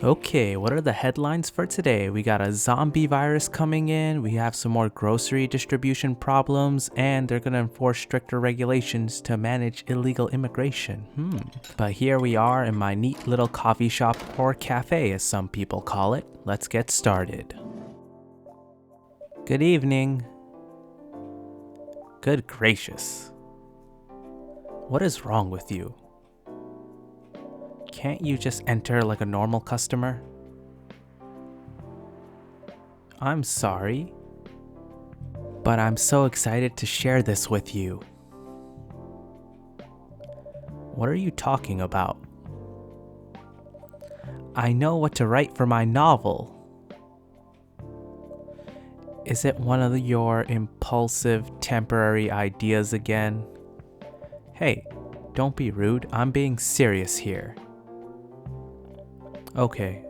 Okay, what are the headlines for today? We got a zombie virus coming in, we have some more grocery distribution problems, and they're gonna enforce stricter regulations to manage illegal immigration. But here we are in my neat little coffee shop, or cafe as some people call it. Let's get started. Good evening. Good gracious. What is wrong with you? Can't you just enter like a normal customer? I'm sorry, but I'm so excited to share this with you. What are you talking about? I know what to write for my novel. Is it one of your impulsive, temporary ideas again? Hey, don't be rude, I'm being serious here. Okay,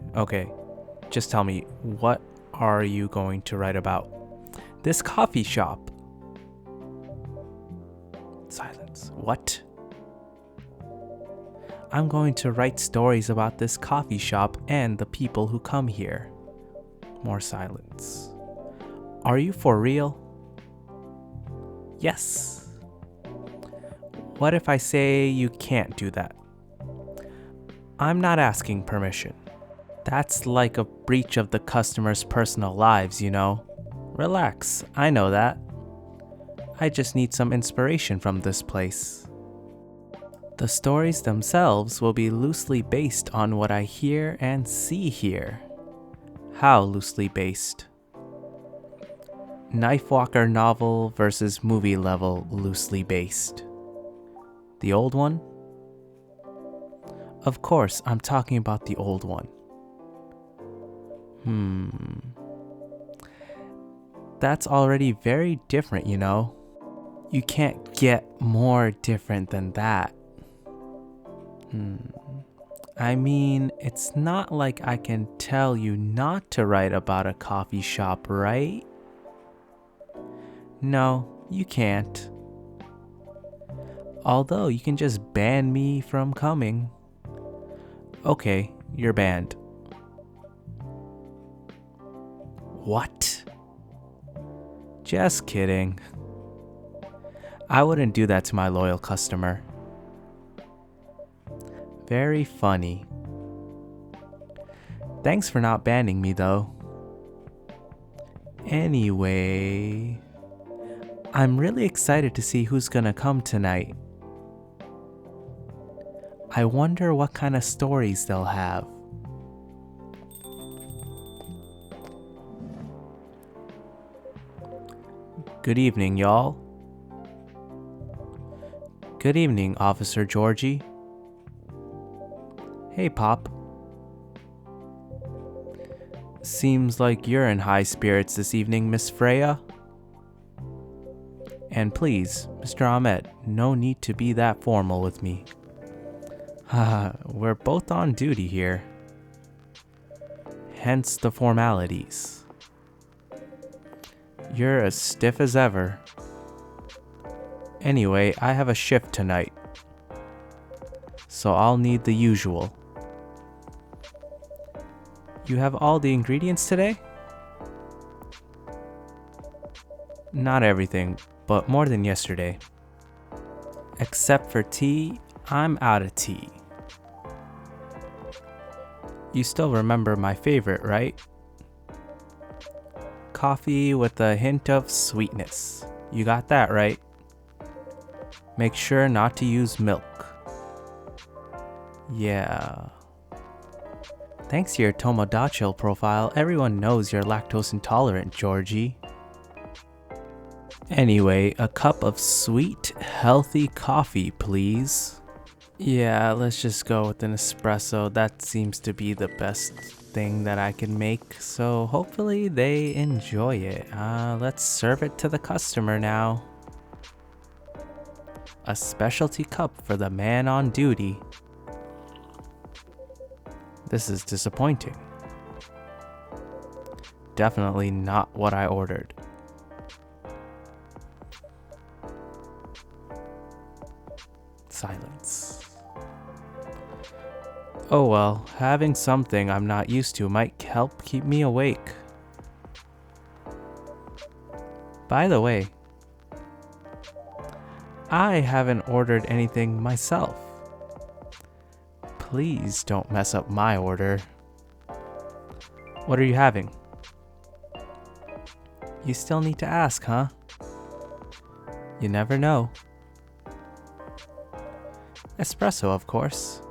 just tell me, what are you going to write about? This coffee shop. Silence. What? I'm going to write stories about this coffee shop and the people who come here. More silence. Are you for real? Yes. What if I say you can't do that? I'm not asking permission. That's like a breach of the customer's personal lives, you know? Relax, I know that. I just need some inspiration from this place. The stories themselves will be loosely based on what I hear and see here. How loosely based? Knifewalker novel versus movie level loosely based. The old one? Of course, I'm talking about the old one. That's already very different, you know? You can't get more different than that. I mean, it's not like I can tell you not to write about a coffee shop, right? No, you can't. Although you can just ban me from coming. Okay, you're banned. What? Just kidding. I wouldn't do that to my loyal customer. Very funny. Thanks for not banning me though. Anyway, I'm really excited to see who's gonna come tonight. I wonder what kind of stories they'll have. Good evening, y'all. Good evening, Officer Georgie. Hey, Pop. Seems like you're in high spirits this evening, Miss Freya. And please, Mr. Ahmed, no need to be that formal with me. We're both on duty here. Hence the formalities. You're as stiff as ever. Anyway, I have a shift tonight, so I'll need the usual. You have all the ingredients today? Not everything, but more than yesterday. Except for tea, I'm out of tea. You still remember my favorite, right? Coffee with a hint of sweetness. You got that right. Make sure not to use milk. Yeah. Thanks to your Tomodachi profile, everyone knows you're lactose intolerant, Georgie. Anyway, a cup of sweet, healthy coffee, please. Yeah, let's just go with an espresso. That seems to be the best thing that I can make, so hopefully they enjoy it. Let's serve it to the customer now. A specialty cup for the man on duty. This is disappointing. Definitely not what I ordered. Silence. Oh well, having something I'm not used to might help keep me awake. By the way, I haven't ordered anything myself. Please don't mess up my order. What are you having? You still need to ask, huh? You never know. Espresso, of course.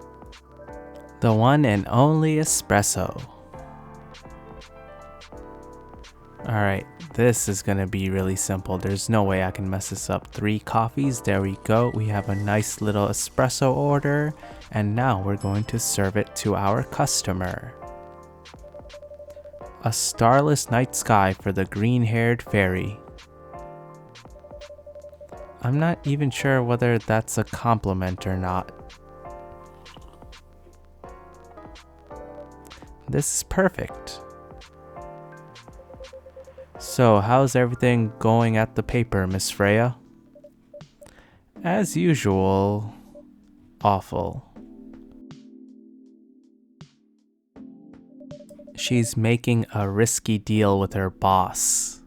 The one and only espresso. Alright, this is gonna be really simple. There's no way I can mess this up. 3 coffees, there we go. We have a nice little espresso order, and now we're going to serve it to our customer. A starless night sky for the green-haired fairy. I'm not even sure whether that's a compliment or not. This is perfect. So, how's everything going at the paper, Miss Freya? As usual, awful. She's making a risky deal with her boss.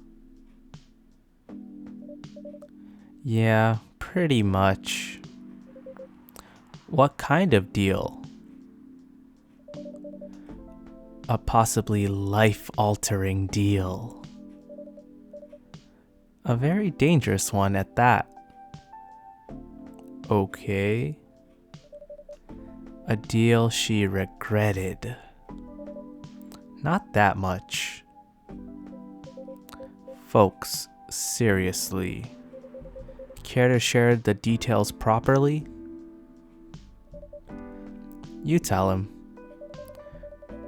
Yeah, pretty much. What kind of deal? A possibly life-altering deal. A very dangerous one at that. Okay. A deal she regretted. Not that much. Folks, seriously. Care to share the details properly? You tell him.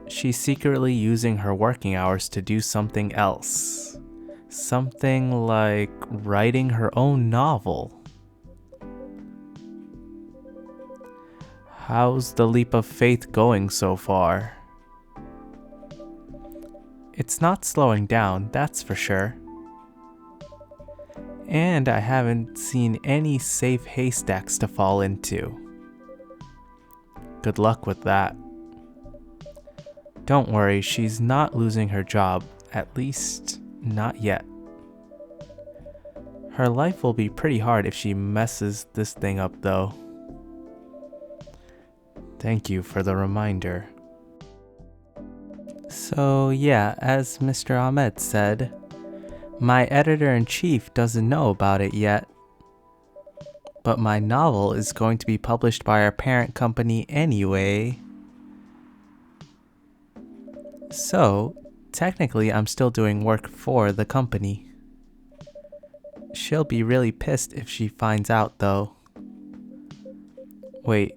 She's secretly using her working hours to do something else. Something like writing her own novel. How's the leap of faith going so far? It's not slowing down, that's for sure. And I haven't seen any safe haystacks to fall into. Good luck with that. Don't worry, she's not losing her job, at least not yet. Her life will be pretty hard if she messes this thing up though. Thank you for the reminder. So yeah, as Mr. Ahmed said, my editor-in-chief doesn't know about it yet. But my novel is going to be published by our parent company anyway. So, technically I'm still doing work for the company. She'll be really pissed if she finds out though. Wait,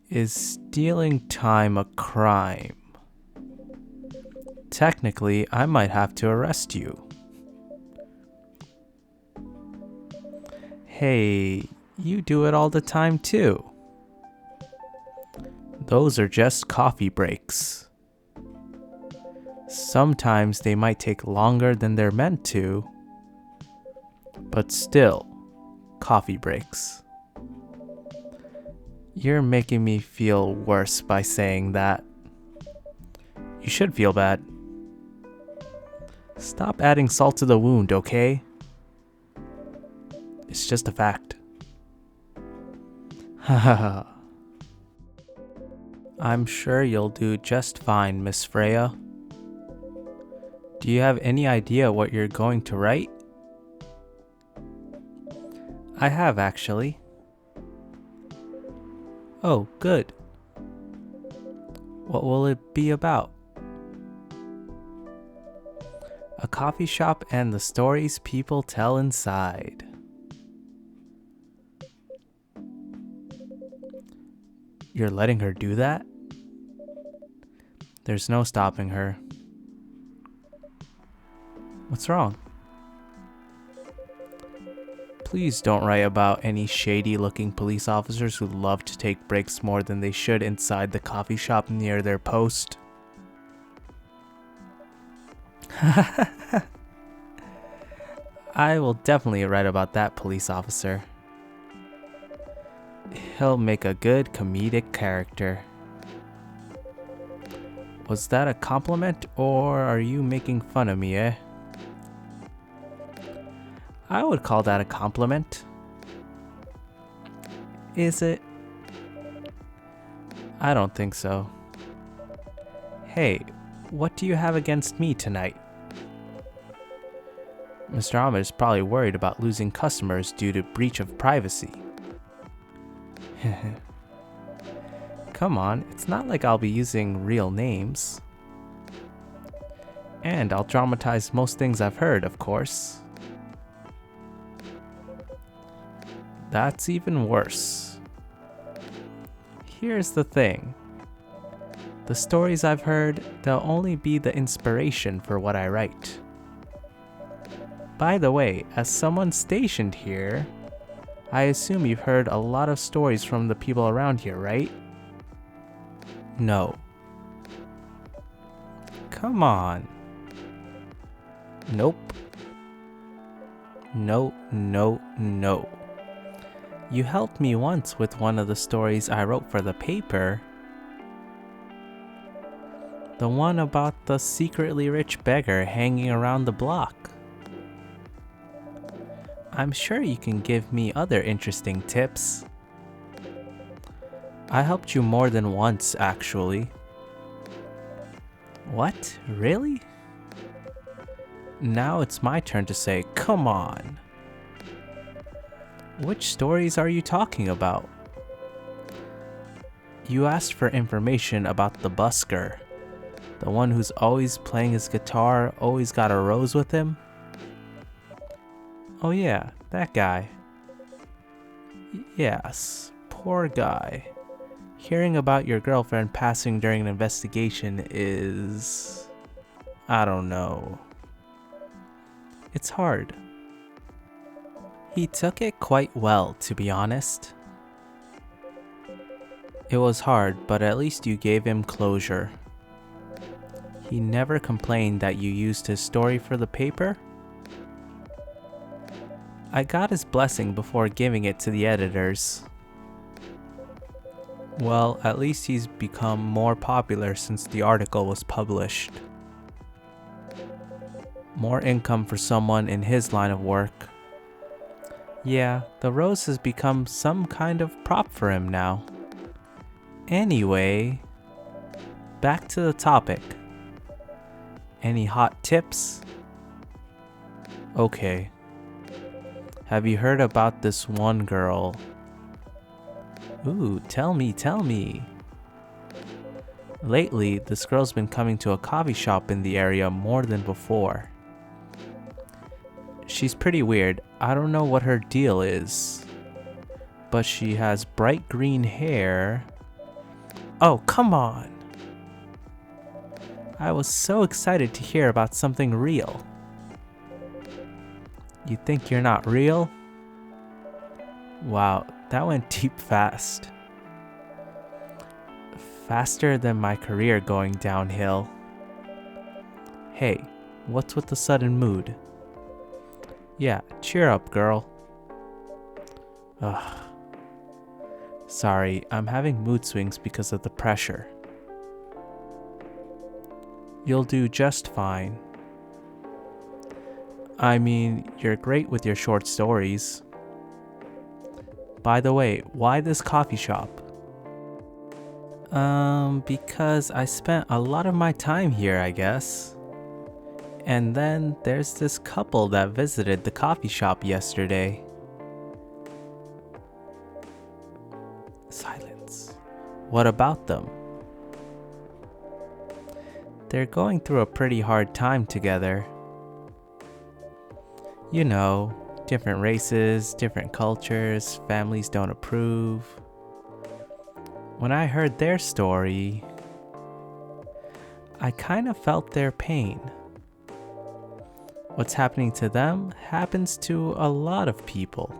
is stealing time a crime? Technically, I might have to arrest you. Hey, you do it all the time too. Those are just coffee breaks. Sometimes they might take longer than they're meant to, but still, coffee breaks. You're making me feel worse by saying that. You should feel bad. Stop adding salt to the wound, okay? It's just a fact. Hahaha. I'm sure you'll do just fine, Miss Freya. Do you have any idea what you're going to write? I have, actually. Oh, good. What will it be about? A coffee shop and the stories people tell inside. You're letting her do that? There's no stopping her. What's wrong? Please don't write about any shady-looking police officers who love to take breaks more than they should inside the coffee shop near their post. I will definitely write about that police officer. He'll make a good comedic character. Was that a compliment or are you making fun of me, eh? I would call that a compliment. Is it? I don't think so. Hey, what do you have against me tonight? Mr. Ahmed is probably worried about losing customers due to breach of privacy. Come on, it's not like I'll be using real names. And I'll dramatize most things I've heard, of course. That's even worse. Here's the thing. The stories I've heard, they'll only be the inspiration for what I write. By the way, as someone stationed here, I assume you've heard a lot of stories from the people around here, right? No. Come on. Nope. No. You helped me once with one of the stories I wrote for the paper. The one about the secretly rich beggar hanging around the block. I'm sure you can give me other interesting tips. I helped you more than once, actually. What? Really? Now it's my turn to say, come on. Which stories are you talking about? You asked for information about the busker. The one who's always playing his guitar, always got a rose with him? Oh yeah, that guy. Yes, poor guy. Hearing about your girlfriend passing during an investigation is... I don't know. It's hard. He took it quite well, to be honest. It was hard, but at least you gave him closure. He never complained that you used his story for the paper. I got his blessing before giving it to the editors. Well, at least he's become more popular since the article was published. More income for someone in his line of work. Yeah, the rose has become some kind of prop for him now. Anyway, back to the topic. Any hot tips? Okay. Have you heard about this one girl? Ooh, tell me. Lately, this girl's been coming to a coffee shop in the area more than before. She's pretty weird. I don't know what her deal is. But she has bright green hair. Oh, come on! I was so excited to hear about something real. You think you're not real? Wow, that went deep fast. Faster than my career going downhill. Hey, what's with the sudden mood? Yeah, cheer up, girl. Ugh. Sorry, I'm having mood swings because of the pressure. You'll do just fine. I mean, you're great with your short stories. By the way, why this coffee shop? Because I spent a lot of my time here, I guess. And then there's this couple that visited the coffee shop yesterday. Silence. What about them? They're going through a pretty hard time together. You know, different races, different cultures, families don't approve. When I heard their story, I kind of felt their pain. What's happening to them happens to a lot of people.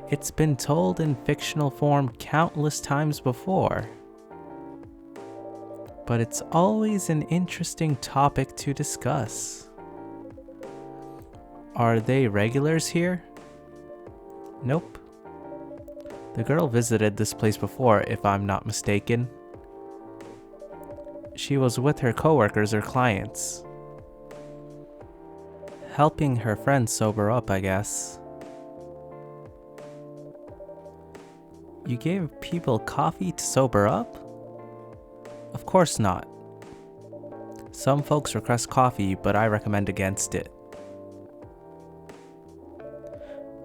It's been told in fictional form countless times before. But it's always an interesting topic to discuss. Are they regulars here? Nope. The girl visited this place before, if I'm not mistaken. She was with her coworkers or clients. Helping her friends sober up, I guess. You gave people coffee to sober up? Of course not. Some folks request coffee, but I recommend against it.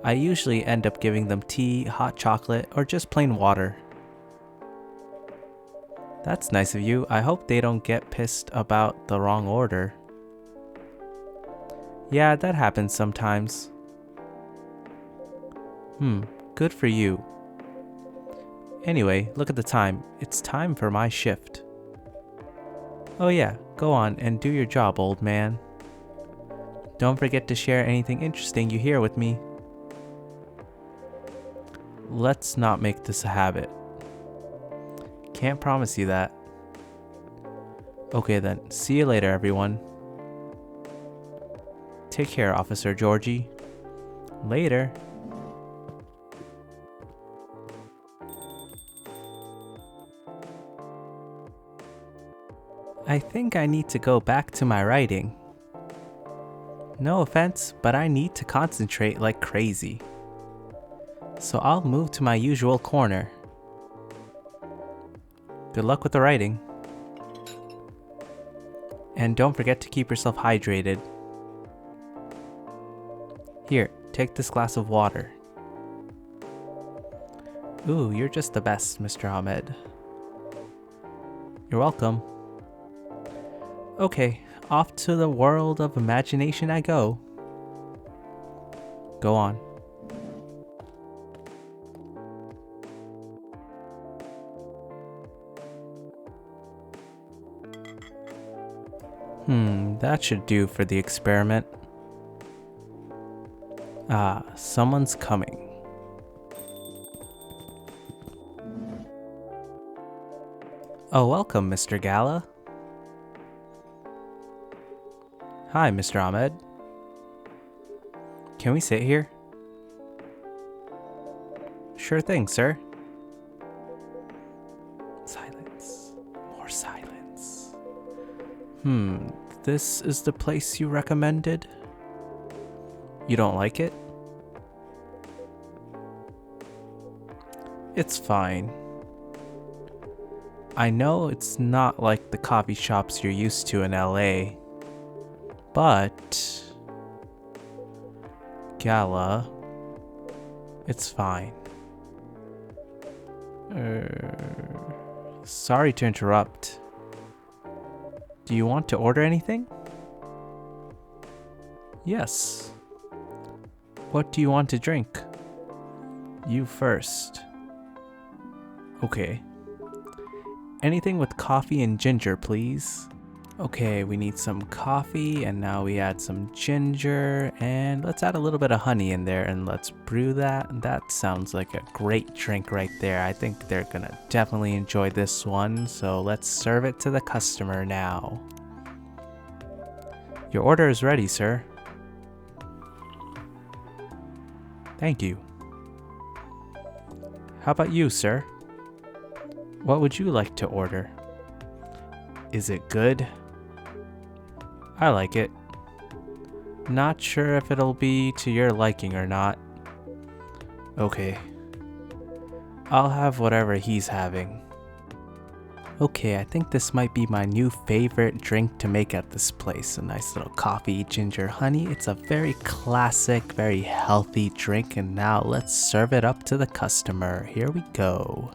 I usually end up giving them tea, hot chocolate, or just plain water. That's nice of you. I hope they don't get pissed about the wrong order. Yeah, that happens sometimes. Good for you. Anyway, look at the time. It's time for my shift. Oh yeah, go on and do your job, old man. Don't forget to share anything interesting you hear with me. Let's not make this a habit. Can't promise you that. Okay then, see you later everyone. Take care, Officer Georgie. Later. I think I need to go back to my writing. No offense, but I need to concentrate like crazy. So I'll move to my usual corner. Good luck with the writing. And don't forget to keep yourself hydrated. Here, take this glass of water. Ooh, you're just the best, Mr. Ahmed. You're welcome. Okay, off to the world of imagination I go. Go on. That should do for the experiment. Ah, someone's coming. Oh, welcome, Mr. Gala. Hi, Mr. Ahmed. Can we sit here? Sure thing, sir. Silence. More silence. This is the place you recommended? You don't like it? It's fine. I know it's not like the coffee shops you're used to in LA, but Gala, it's fine. Sorry to interrupt. Do you want to order anything? Yes. What do you want to drink? You first. Okay. Anything with coffee and ginger, please. Okay, we need some coffee, and now we add some ginger, and let's add a little bit of honey in there, and let's brew that. That sounds like a great drink right there. I think they're gonna definitely enjoy this one, so let's serve it to the customer now. Your order is ready, sir. Thank you. How about you, sir? What would you like to order? Is it good? I like it. Not sure if it'll be to your liking or not. Okay. I'll have whatever he's having. Okay, I think this might be my new favorite drink to make at this place. A nice little coffee, ginger, honey. It's a very classic, very healthy drink, and now let's serve it up to the customer. Here we go.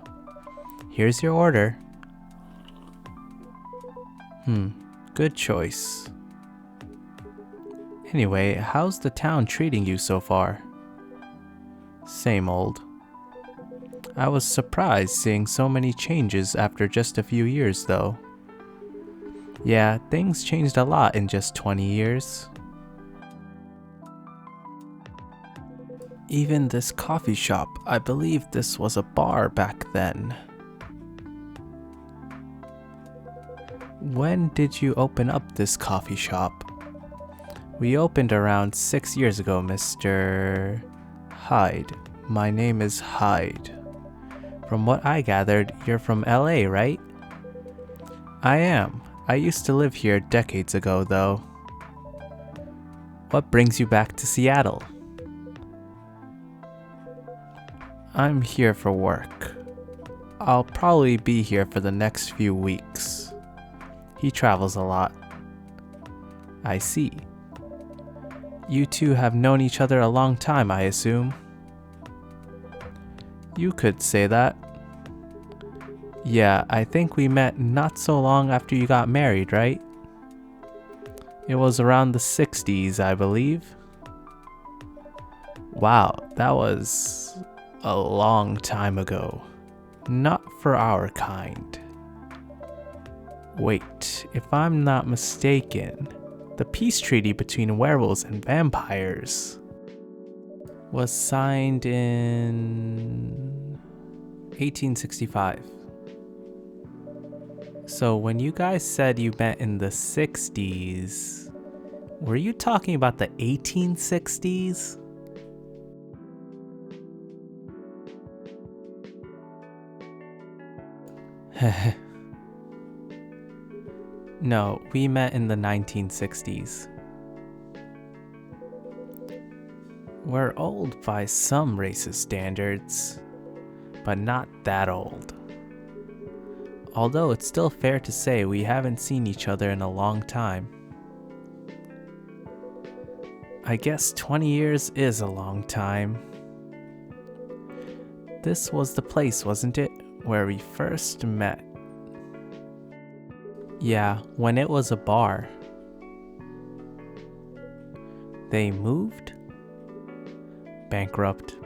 Here's your order. Good choice. Anyway, how's the town treating you so far? Same old. I was surprised seeing so many changes after just a few years though. Yeah, things changed a lot in just 20 years. Even this coffee shop, I believe this was a bar back then. When did you open up this coffee shop? We opened around 6 years ago, Mr. Hyde. My name is Hyde. From what I gathered, you're from LA, right? I am. I used to live here decades ago, though. What brings you back to Seattle? I'm here for work. I'll probably be here for the next few weeks. He travels a lot. I see. You two have known each other a long time, I assume. You could say that. Yeah, I think we met not so long after you got married, right? It was around the 60s, I believe. Wow, that was a long time ago. Not for our kind. Wait, if I'm not mistaken, the peace treaty between werewolves and vampires was signed in 1865. So when you guys said you met in the 60s, were you talking about the 1860s? No, we met in the 1960s. We're old by some racist standards, but not that old. Although it's still fair to say we haven't seen each other in a long time. I guess 20 years is a long time. This was the place, wasn't it, where we first met? Yeah, when it was a bar. They moved? Bankrupt.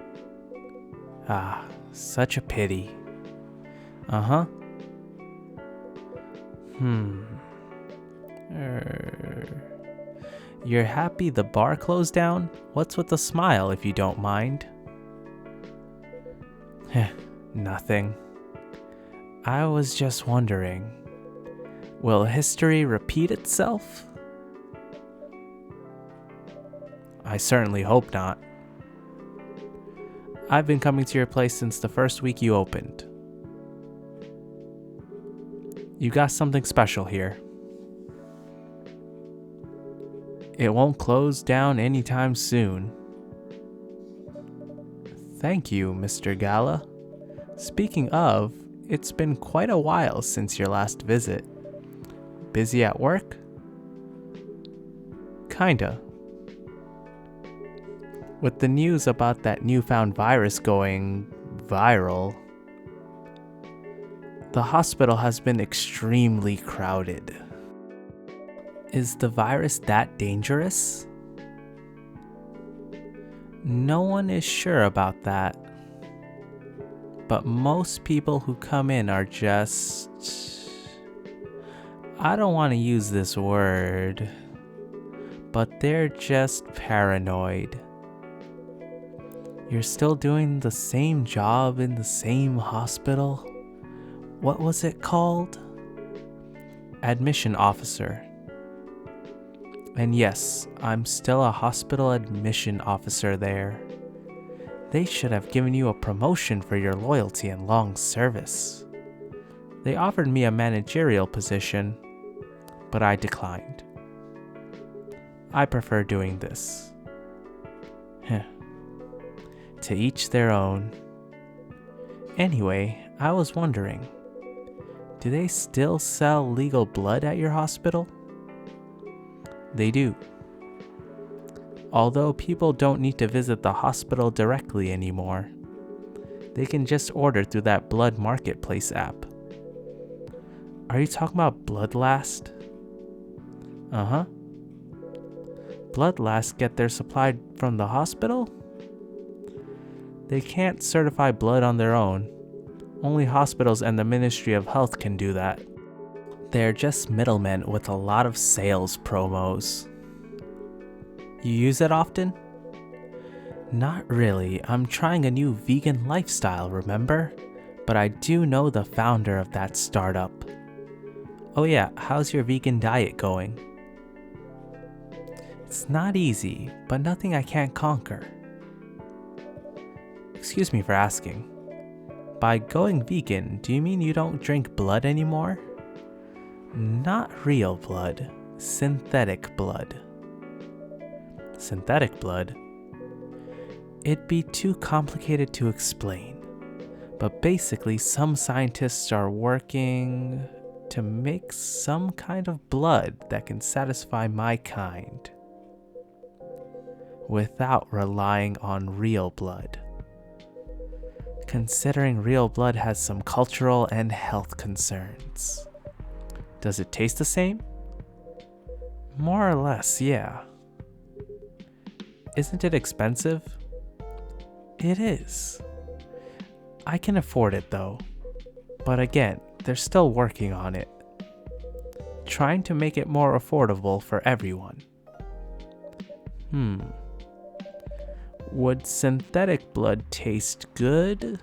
Ah, such a pity. Uh-huh. You're happy the bar closed down? What's with the smile, if you don't mind? Nothing. I was just wondering, will history repeat itself? I certainly hope not. I've been coming to your place since the first week you opened. You got something special here. It won't close down anytime soon. Thank you, Mr. Gala. Speaking of, it's been quite a while since your last visit. Busy at work? Kinda. With the news about that newfound virus going viral, the hospital has been extremely crowded. Is the virus that dangerous? No one is sure about that. But most people who come in are just... I don't want to use this word, but they're just paranoid. You're still doing the same job in the same hospital? What was it called? Admission officer. And yes, I'm still a hospital admission officer there. They should have given you a promotion for your loyalty and long service. They offered me a managerial position, but I declined. I prefer doing this. To each their own. Anyway, I was wondering, do they still sell legal blood at your hospital? They do. Although people don't need to visit the hospital directly anymore. They can just order through that blood marketplace app. Are you talking about Bloodlast? Uh-huh. Bloodlast get their supply from the hospital? They can't certify blood on their own. Only hospitals and the Ministry of Health can do that. They're just middlemen with a lot of sales promos. You use it often? Not really. I'm trying a new vegan lifestyle, remember? But I do know the founder of that startup. Oh yeah, how's your vegan diet going? It's not easy, but nothing I can't conquer. Excuse me for asking. By going vegan, do you mean you don't drink blood anymore? Not real blood, synthetic blood. Synthetic blood? It'd be too complicated to explain, but basically some scientists are working to make some kind of blood that can satisfy my kind without relying on real blood. Considering real blood has some cultural and health concerns. Does it taste the same? More or less, yeah. Isn't it expensive? It is. I can afford it though. But again, they're still working on it. Trying to make it more affordable for everyone. Would synthetic blood taste good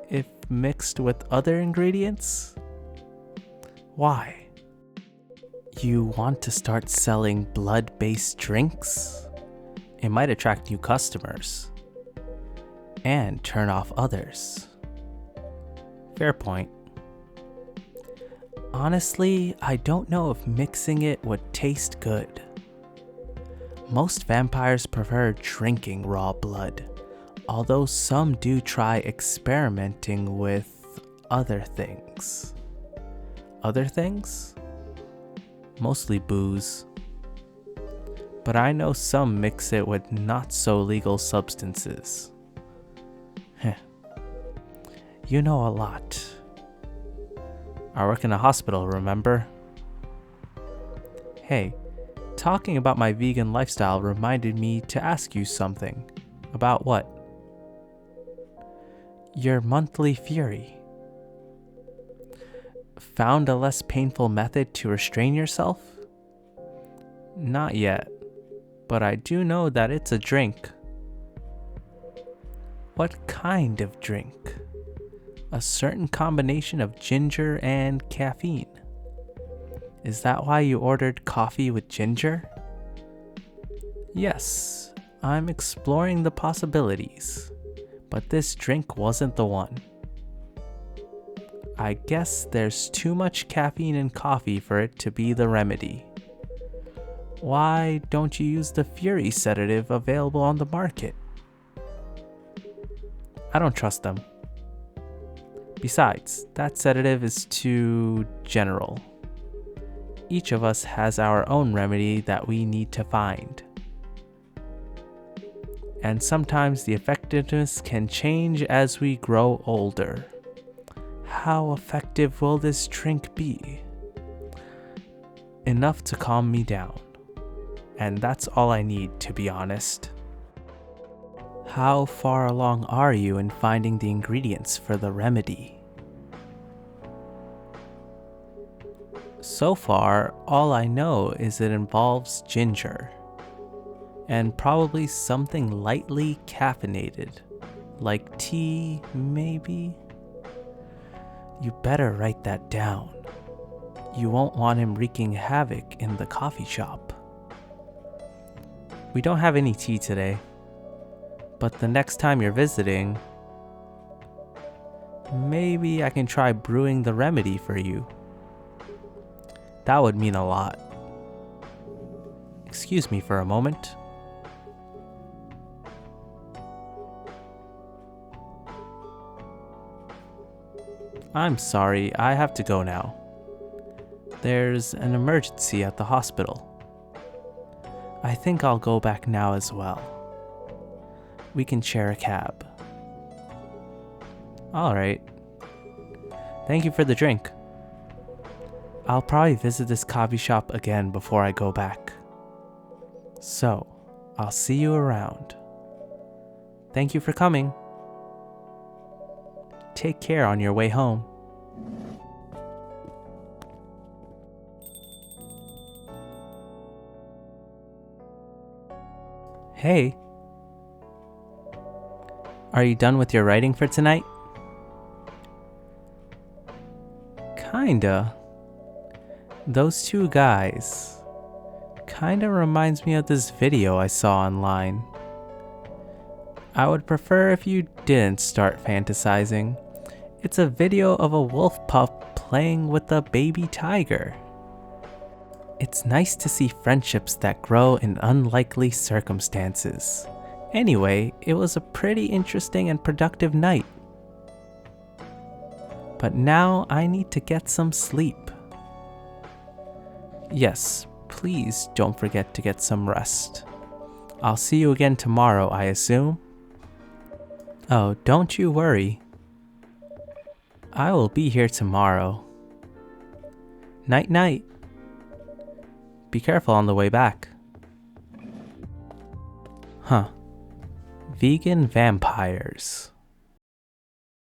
if mixed with other ingredients? Why? You want to start selling blood-based drinks? It might attract new customers and turn off others. Fair point. Honestly, I don't know if mixing it would taste good. Most vampires prefer drinking raw blood, although some do try experimenting with other things. Other things? Mostly booze. But I know some mix it with not so legal substances. Heh. You know a lot. I work in a hospital, remember? Hey, talking about my vegan lifestyle reminded me to ask you something. About what? Your monthly fury. Found a less painful method to restrain yourself? Not yet, but I do know that it's a drink. What kind of drink? A certain combination of ginger and caffeine. Is that why you ordered coffee with ginger? Yes, I'm exploring the possibilities, but this drink wasn't the one. I guess there's too much caffeine in coffee for it to be the remedy. Why don't you use the Fury sedative available on the market? I don't trust them. Besides, that sedative is too general. Each of us has our own remedy that we need to find. And sometimes the effectiveness can change as we grow older. How effective will this drink be? Enough to calm me down. And that's all I need, to be honest. How far along are you in finding the ingredients for the remedy? So far, all I know is it involves ginger, and probably something lightly caffeinated, like tea, maybe? You better write that down. You won't want him wreaking havoc in the coffee shop. We don't have any tea today, but the next time you're visiting, maybe I can try brewing the remedy for you. That would mean a lot. Excuse me for a moment. I'm sorry, I have to go now. There's an emergency at the hospital. I think I'll go back now as well. We can share a cab. Alright. Thank you for the drink. I'll probably visit this coffee shop again before I go back. So, I'll see you around. Thank you for coming. Take care on your way home. Hey. Are you done with your writing for tonight? Kinda. Those two guys kinda reminds me of this video I saw online. I would prefer if you didn't start fantasizing. It's a video of a wolf pup playing with a baby tiger. It's nice to see friendships that grow in unlikely circumstances. Anyway, it was a pretty interesting and productive night. But now I need to get some sleep. Yes, please don't forget to get some rest. I'll see you again tomorrow, I assume? Oh, don't you worry. I will be here tomorrow. Night night. Be careful on the way back. Huh. Vegan vampires.